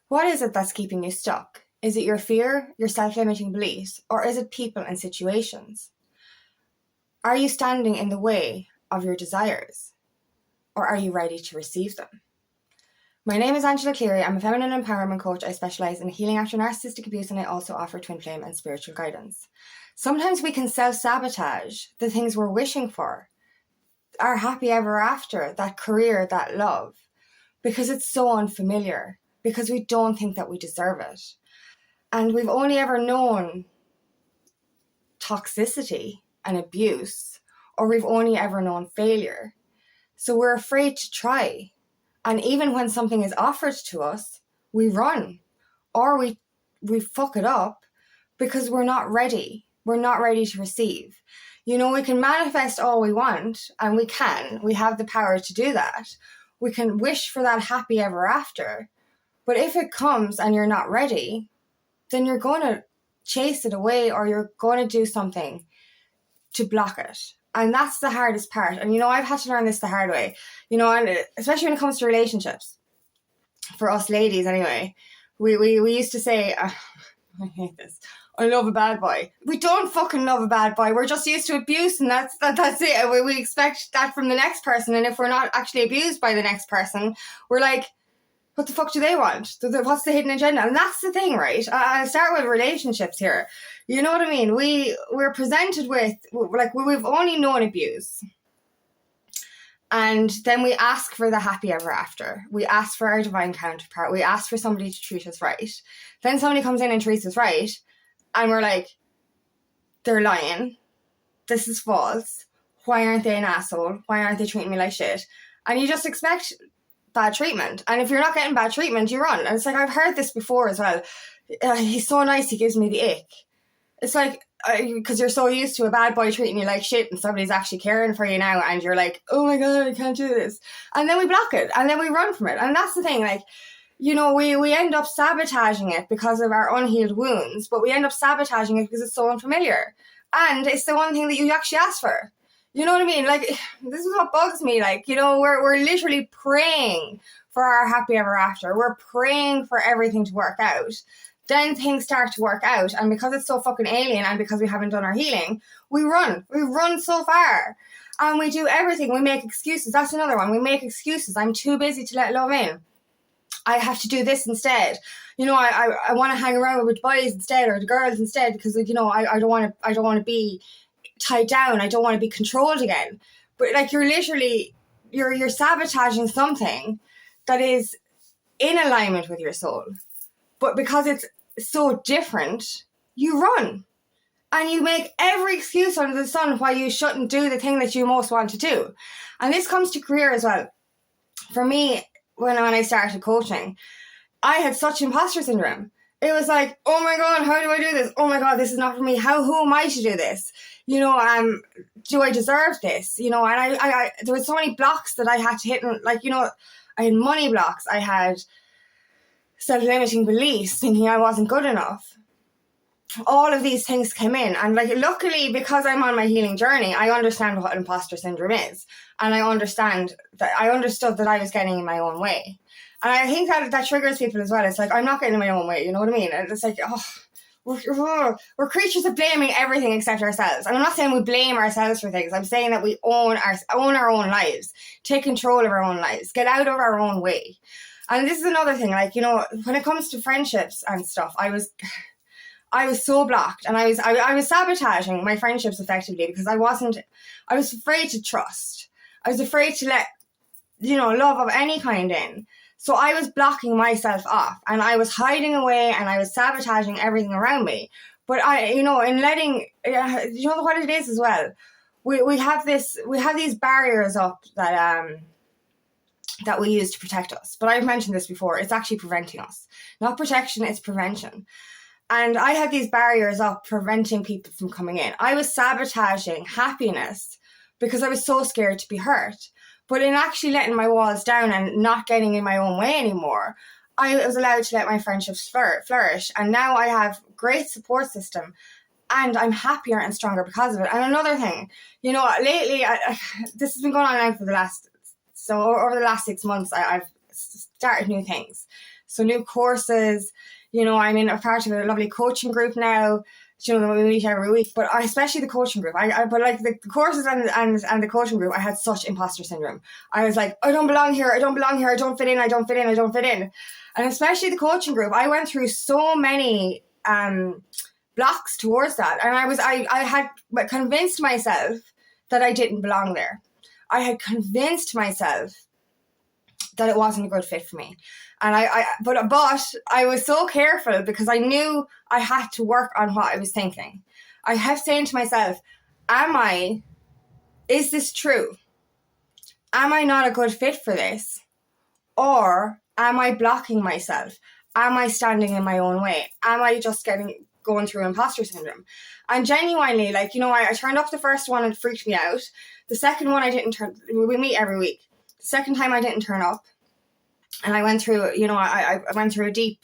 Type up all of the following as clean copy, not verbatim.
What is it that's keeping you stuck? Is it your fear, your self-limiting beliefs, or is it people and situations? Are you standing in the way of your desires, or are you ready to receive them? My name is Angela Cleary. I'm a feminine empowerment coach. I specialise in healing after narcissistic abuse, and I also offer twin flame and spiritual guidance. Sometimes we can self-sabotage the things we're wishing for, our happy ever after, that career, that love, because it's so unfamiliar, because we don't think that we deserve it. And we've only ever known toxicity and abuse, or we've only ever known failure. So we're afraid to try. And even when something is offered to us, we run or we fuck it up because we're not ready. We're not ready to receive. You know, we can manifest all we want, and we have the power to do that. We can wish for that happy ever after. But if it comes and you're not ready, then you're going to chase it away, or you're going to do something to block it. And that's the hardest part. And, you know, I've had to learn this the hard way, you know, and especially when it comes to relationships. For us ladies, anyway, we used to say, I hate this, I love a bad boy. We don't fucking love a bad boy. We're just used to abuse, and that's it. We expect that from the next person. And if we're not actually abused by the next person, we're like, what the fuck do they want? What's the hidden agenda? And that's the thing, right? I'll start with relationships here. You know what I mean? We're presented with, like, we've only known abuse. And then we ask for the happy ever after. We ask for our divine counterpart. We ask for somebody to treat us right. Then somebody comes in and treats us right. And we're like, they're lying. This is false. Why aren't they an asshole? Why aren't they treating me like shit? And you just expect bad treatment. And if you're not getting bad treatment, you run. And it's like, I've heard this before as well. He's so nice, he gives me the ick. It's like, because you're so used to a bad boy treating you like shit, and somebody's actually caring for you now, and you're like, oh my god, I can't do this. And then we block it, and then we run from it. And that's the thing, like, you know, we end up sabotaging it because of our unhealed wounds, but we end up sabotaging it because it's so unfamiliar. And it's the one thing that you actually ask for. You know what I mean? Like, this is what bugs me. Like, you know, we're literally praying for our happy ever after. We're praying for everything to work out. Then things start to work out. And because it's so fucking alien, and because we haven't done our healing, we run. We run so far. And we do everything. We make excuses. That's another one. We make excuses. I'm too busy to let love in. I have to do this instead. You know, I want to hang around with boys instead, or the girls instead, because, like, you know, I don't want to be tied down. I don't want to be controlled again. But, like, you're literally you're sabotaging something that is in alignment with your soul. But because it's so different, you run. And you make every excuse under the sun why you shouldn't do the thing that you most want to do. And this comes to career as well. For me, when I started coaching, I had such imposter syndrome. It was like, oh my god, how do I do this? Oh my god, this is not for me. Who am I to do this? You know, do I deserve this? You know, and I there were so many blocks that I had to hit. And, like, you know, I had money blocks. I had self-limiting beliefs, thinking I wasn't good enough. All of these things came in, and, like, luckily, because I'm on my healing journey, I understand what imposter syndrome is, and I understood that I was getting in my own way. And I think that triggers people as well. It's like, I'm not getting in my own way, you know what I mean? And it's like, we're creatures of blaming everything except ourselves. And I'm not saying we blame ourselves for things. I'm saying that we own our own lives, take control of our own lives, get out of our own way. And this is another thing, like, you know, when it comes to friendships and stuff, I was so blocked, and I was sabotaging my friendships effectively because I was afraid to trust. I was afraid to let, you know, love of any kind in. So I was blocking myself off, and I was hiding away, and I was sabotaging everything around me. But you know, in letting, you know what it is as well? We have these barriers up that we use to protect us. But I've mentioned this before, it's actually preventing us. Not protection, it's prevention. And I had these barriers up preventing people from coming in. I was sabotaging happiness because I was so scared to be hurt. But in actually letting my walls down and not getting in my own way anymore, I was allowed to let my friendships flourish. And now I have great support system, and I'm happier and stronger because of it. And another thing, you know, lately, this has been going on now for over the last 6 months, I've started new things. So new courses, you know, I'm in a part of a lovely coaching group now, you know, we meet every week, but especially the coaching group. But like the courses and the coaching group, I had such imposter syndrome. I was like, I don't belong here. I don't belong here. I don't fit in. I don't fit in. I don't fit in. And especially the coaching group, I went through so many blocks towards that. And I had convinced myself that I didn't belong there. I had convinced myself that it wasn't a good fit for me. And but I was so careful because I knew I had to work on what I was thinking. I kept saying to myself, is this true? Am I not a good fit for this? Or am I blocking myself? Am I standing in my own way? Am I just going through imposter syndrome? And genuinely, like, you know, I turned up the first one and it freaked me out. The second one we meet every week. The second time I didn't turn up. And I went through, you know, I went through a deep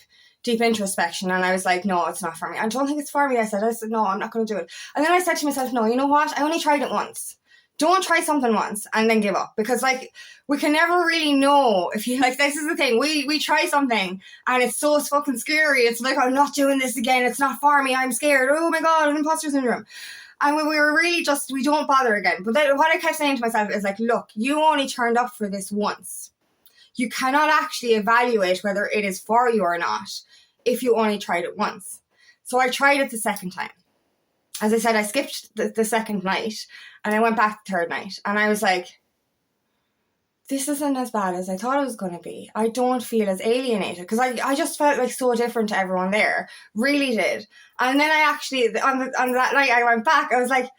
introspection, and I was like, no, it's not for me. I don't think it's for me. I said, no, I'm not going to do it. And then I said to myself, no, you know what? I only tried it once. Don't try something once and then give up, because like we can never really know if you like. This is the thing. We try something and it's so fucking scary. It's like, I'm not doing this again. It's not for me. I'm scared. Oh my God, imposter syndrome. And we were really we don't bother again. But then what I kept saying to myself is like, look, you only turned up for this once. You cannot actually evaluate whether it is for you or not if you only tried it once. So I tried it the second time. As I said, I skipped the second night and I went back the third night. And I was like, this isn't as bad as I thought it was going to be. I don't feel as alienated, because I just felt like so different to everyone there. Really did. And then I actually, on that night I went back, I was like,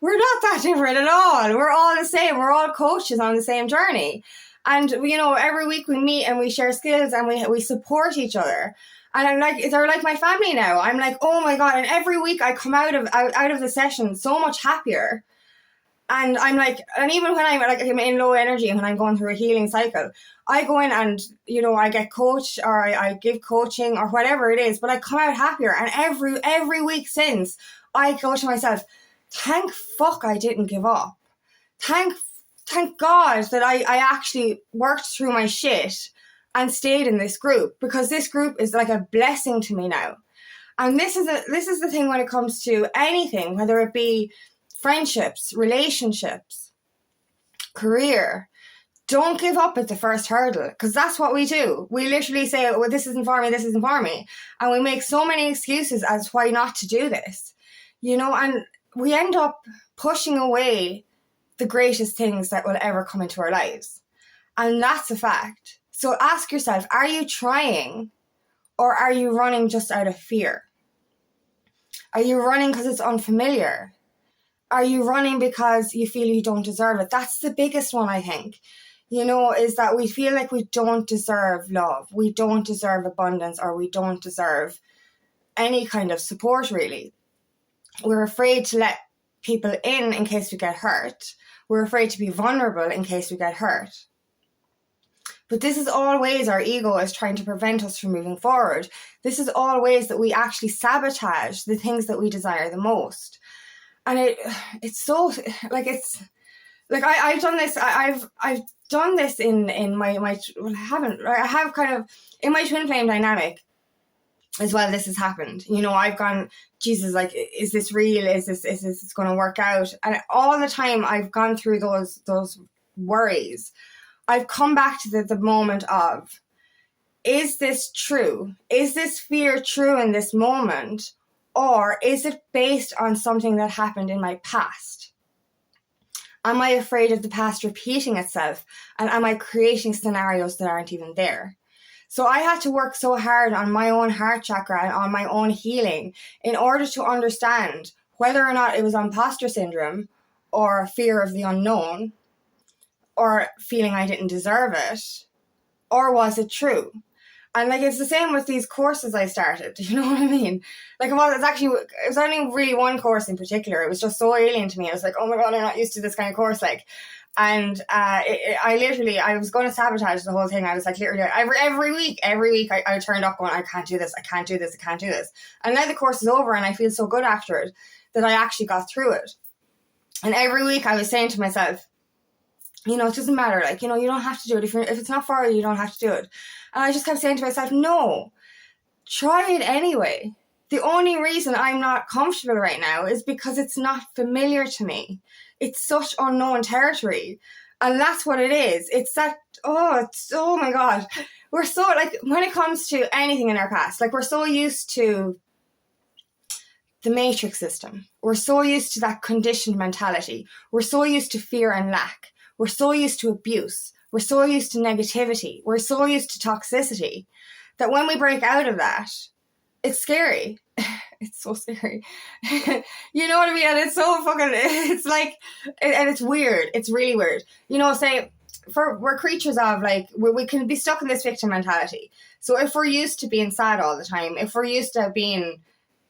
we're not that different at all. We're all the same. We're all coaches on the same journey. And, you know, every week we meet and we share skills and we support each other. And I'm like, they're like my family now. I'm like, oh my God. And every week I come out of the session so much happier. And I'm like, and even when I'm in low energy and when I'm going through a healing cycle, I go in and, you know, I get coached or I give coaching or whatever it is, but I come out happier. And every week since, I go to myself, thank fuck I didn't give up. Thank God that I actually worked through my shit and stayed in this group, because this group is like a blessing to me now. And this is the thing when it comes to anything, whether it be friendships, relationships, career. Don't give up at the first hurdle, because that's what we do. We literally say, well, this isn't for me, this isn't for me. And we make so many excuses as why not to do this, you know, and we end up pushing away the greatest things that will ever come into our lives. And that's a fact. So ask yourself, are you trying or are you running just out of fear? Are you running because it's unfamiliar? Are you running because you feel you don't deserve it? That's the biggest one, I think, you know, is that we feel like we don't deserve love. We don't deserve abundance, or we don't deserve any kind of support, really. We're afraid to let people in case we get hurt. We're afraid to be vulnerable in case we get hurt. But this is all ways our ego is trying to prevent us from moving forward. This is all ways that we actually sabotage the things that we desire the most. And it's so like, it's like I've done this. I've done this in my well, I have kind of in my twin flame dynamic as well. This has happened. You know, I've gone, Jesus, like, is this real? Is this going to work out? And all the time I've gone through those worries. I've come back to the moment of, is this true? Is this fear true in this moment? Or is it based on something that happened in my past? Am I afraid of the past repeating itself? And am I creating scenarios that aren't even there? So I had to work so hard on my own heart chakra and on my own healing in order to understand whether or not it was imposter syndrome or fear of the unknown or feeling I didn't deserve it, or was it true? And like, it's the same with these courses I started, you know what I mean? Like, it was only really one course in particular. It was just so alien to me. I was like, oh my God, I'm not used to this kind of course. Like, and I was going to sabotage the whole thing. I was like, literally every week I turned up going, I can't do this. And now the course is over and I feel so good after it that I actually got through it. And every week I was saying to myself, You know, it doesn't matter. Like, you know, you don't have to do it. If it's not for you, you don't have to do it. And I just kept saying to myself, no, try it anyway. The only reason I'm not comfortable right now is because it's not familiar to me. It's such unknown territory. And that's what it is. It's that, oh my God. We're so, like, when it comes to anything in our past, like, we're so used to the matrix system. We're so used to that conditioned mentality. We're so used to fear and lack. We're so used to abuse. We're so used to negativity. We're so used to toxicity that when we break out of that, it's scary. It's so scary. You know what I mean? And it's so fucking, it's like, and it's weird. It's really weird. You know, say, we're creatures of, like, we can be stuck in this victim mentality. So if we're used to being sad all the time, if we're used to being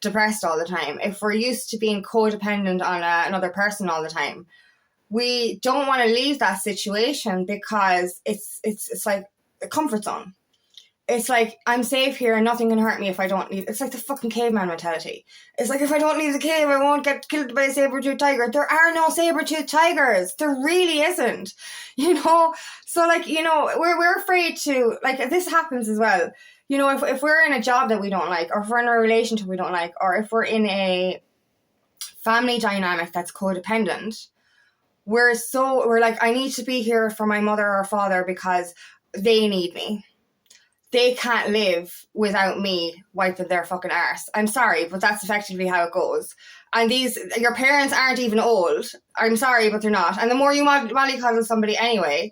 depressed all the time, if we're used to being codependent on another person all the time, we don't want to leave that situation because it's like a comfort zone. It's like, I'm safe here and nothing can hurt me if I don't leave. It's like the fucking caveman mentality. It's like, if I don't leave the cave, I won't get killed by a saber-toothed tiger. There are no saber-toothed tigers. There really isn't. You know? So, like, you know, we're afraid to, like, this happens as well. You know, if we're in a job that we don't like, or if we're in a relationship we don't like, or if we're in a family dynamic that's codependent, we're like, I need to be here for my mother or father because they need me. They can't live without me wiping their fucking arse. I'm sorry, but that's effectively how it goes. And your parents aren't even old. I'm sorry, but they're not. And the more you mollycoddle somebody anyway,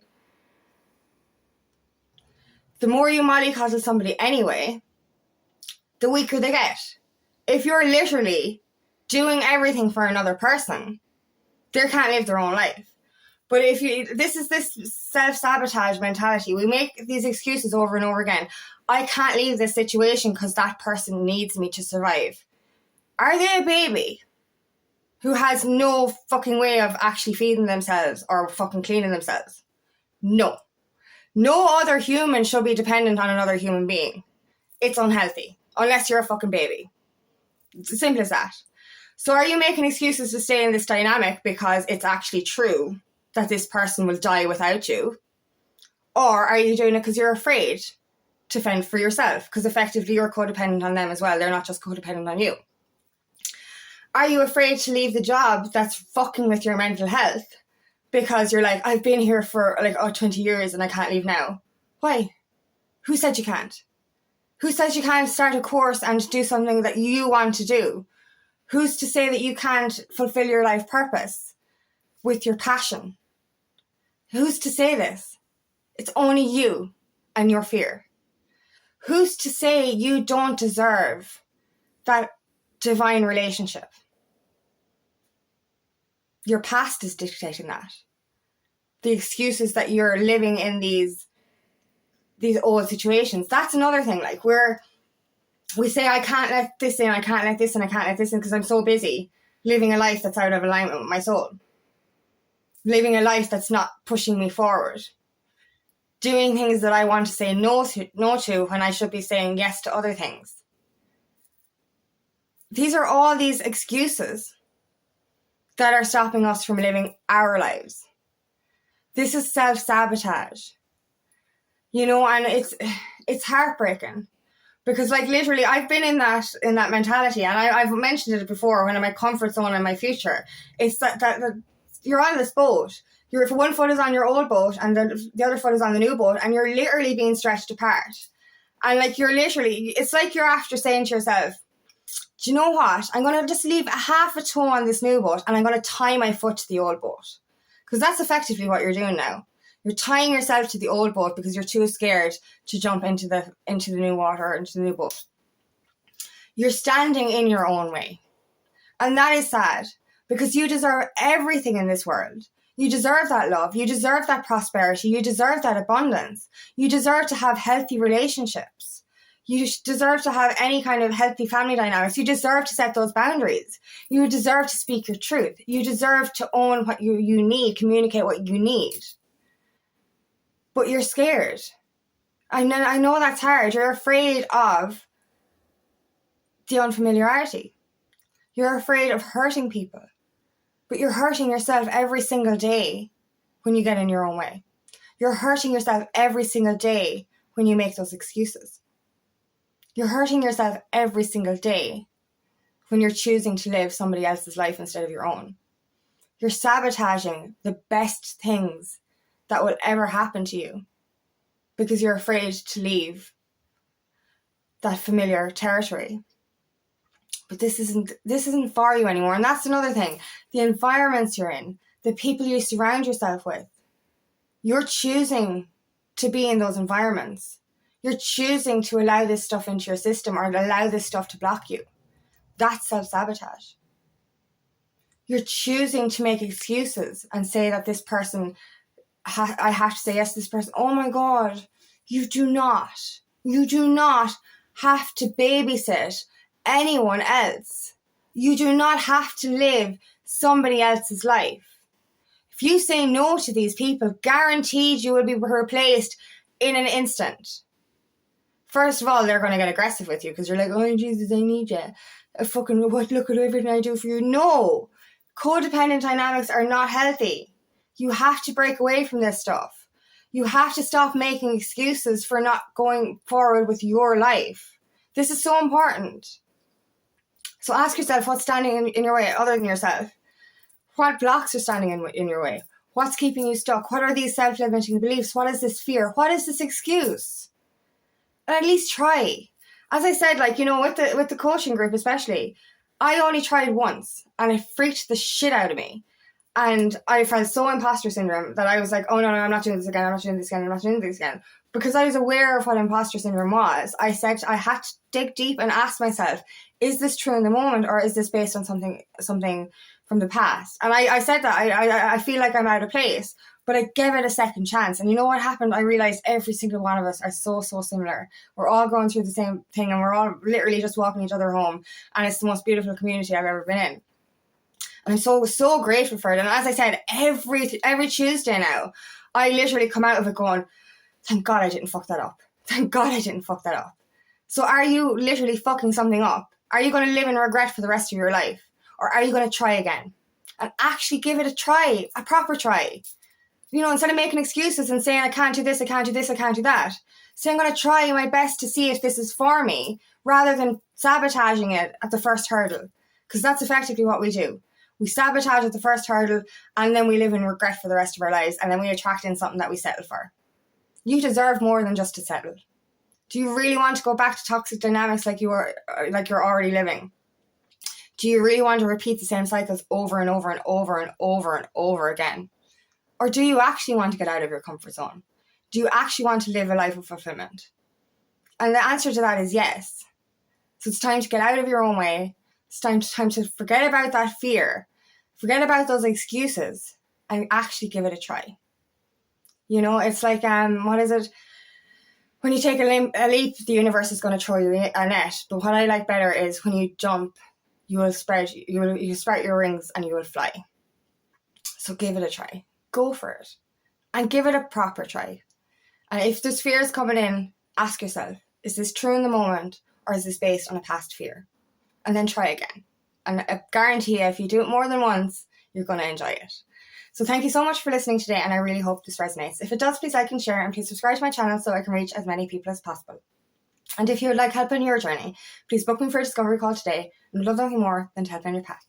the weaker they get. If you're literally doing everything for another person, they can't live their own life. But this is this self-sabotage mentality. We make these excuses over and over again. I can't leave this situation because that person needs me to survive. Are they a baby who has no fucking way of actually feeding themselves or fucking cleaning themselves? No. No other human should be dependent on another human being. It's unhealthy. Unless you're a fucking baby. It's as simple as that. So are you making excuses to stay in this dynamic because it's actually true that this person will die without you? Or are you doing it because you're afraid to fend for yourself? Because effectively you're codependent on them as well. They're not just codependent on you. Are you afraid to leave the job that's fucking with your mental health because you're like, I've been here for 20 years and I can't leave now? Why? Who said you can't? Who said you can't start a course and do something that you want to do? Who's to say that you can't fulfill your life purpose with your passion? Who's to say this? It's only you and your fear. Who's to say you don't deserve that divine relationship? Your past is dictating that. The excuses that you're living in these old situations. That's another thing. Like, we say, I can't let this in, I can't let this in, I can't let this in because I'm so busy living a life that's out of alignment with my soul. Living a life that's not pushing me forward. Doing things that I want to say no to when I should be saying yes to other things. These are all these excuses that are stopping us from living our lives. This is self-sabotage. You know, and it's heartbreaking. Because, like, literally, I've been in that mentality, and I've mentioned it before when I'm my comfort zone and my future. It's that you're on this boat. If one foot is on your old boat and the other foot is on the new boat, and you're literally being stretched apart. And, like, it's like you're after saying to yourself, do you know what? I'm going to just leave a half a toe on this new boat and I'm going to tie my foot to the old boat. Because that's effectively what you're doing now. You're tying yourself to the old boat because you're too scared to jump into the new water, into the new boat. You're standing in your own way. And that is sad because you deserve everything in this world. You deserve that love. You deserve that prosperity. You deserve that abundance. You deserve to have healthy relationships. You deserve to have any kind of healthy family dynamics. You deserve to set those boundaries. You deserve to speak your truth. You deserve to own what you need, communicate what you need. But you're scared. I know that's hard. You're afraid of the unfamiliarity. You're afraid of hurting people. But you're hurting yourself every single day when you get in your own way. You're hurting yourself every single day when you make those excuses. You're hurting yourself every single day when you're choosing to live somebody else's life instead of your own. You're sabotaging the best things that will ever happen to you because you're afraid to leave that familiar territory. But this isn't for you anymore. And that's another thing. The environments you're in, the people you surround yourself with, you're choosing to be in those environments. You're choosing to allow this stuff into your system or allow this stuff to block you. That's self-sabotage. You're choosing to make excuses and say that this person, I have to say yes to this person. Oh my God, you do not have to babysit anyone else. You do not have to live somebody else's life. If you say no to these people, guaranteed you will be replaced in an instant. First of all, they're going to get aggressive with you because you're like, oh Jesus, I need you. Look at everything I do for you. No, codependent dynamics are not healthy. You have to break away from this stuff. You have to stop making excuses for not going forward with your life. This is so important. So ask yourself what's standing in your way other than yourself. What blocks are standing in your way? What's keeping you stuck? What are these self-limiting beliefs? What is this fear? What is this excuse? And at least try. As I said, with the coaching group especially, I only tried once and it freaked the shit out of me. And I felt so imposter syndrome that I was like, oh no, I'm not doing this again, I'm not doing this again. Because I was aware of what imposter syndrome was, I said I had to dig deep and ask myself, is this true in the moment or is this based on something from the past? And I said that I feel like I'm out of place, but I gave it a second chance. And you know what happened? I realized every single one of us are so similar. We're all going through the same thing and we're all literally just walking each other home. And it's the most beautiful community I've ever been in. And I'm so grateful for it. And as I said, every Tuesday now, I literally come out of it going, thank God I didn't fuck that up. Thank God I didn't fuck that up. So are you literally fucking something up? Are you going to live in regret for the rest of your life? Or are you going to try again? And actually give it a try, a proper try. You know, instead of making excuses and saying, I can't do this, I can't do this, I can't do that. Say, I'm going to try my best to see if this is for me, rather than sabotaging it at the first hurdle. Because that's effectively what we do. We sabotage at the first hurdle and then we live in regret for the rest of our lives and then we attract in something that we settle for. You deserve more than just to settle. Do you really want to go back to toxic dynamics like you're already living? Do you really want to repeat the same cycles over and over and over and over and over again? Or do you actually want to get out of your comfort zone? Do you actually want to live a life of fulfillment? And the answer to that is yes. So it's time to get out of your own way. It's time to forget about that fear. Forget about those excuses and actually give it a try. You know, it's like, what is it? When you take a leap, the universe is going to throw you a net. But what I like better is when you jump, you spread your wings and you will fly. So give it a try. Go for it. And give it a proper try. And if there's fears coming in, ask yourself, is this true in the moment or is this based on a past fear? And then try again. And I guarantee you, if you do it more than once, you're going to enjoy it. So thank you so much for listening today, and I really hope this resonates. If it does, please like and share, and please subscribe to my channel so I can reach as many people as possible. And if you would like help in your journey, please book me for a discovery call today, and would love nothing more than to help on your path.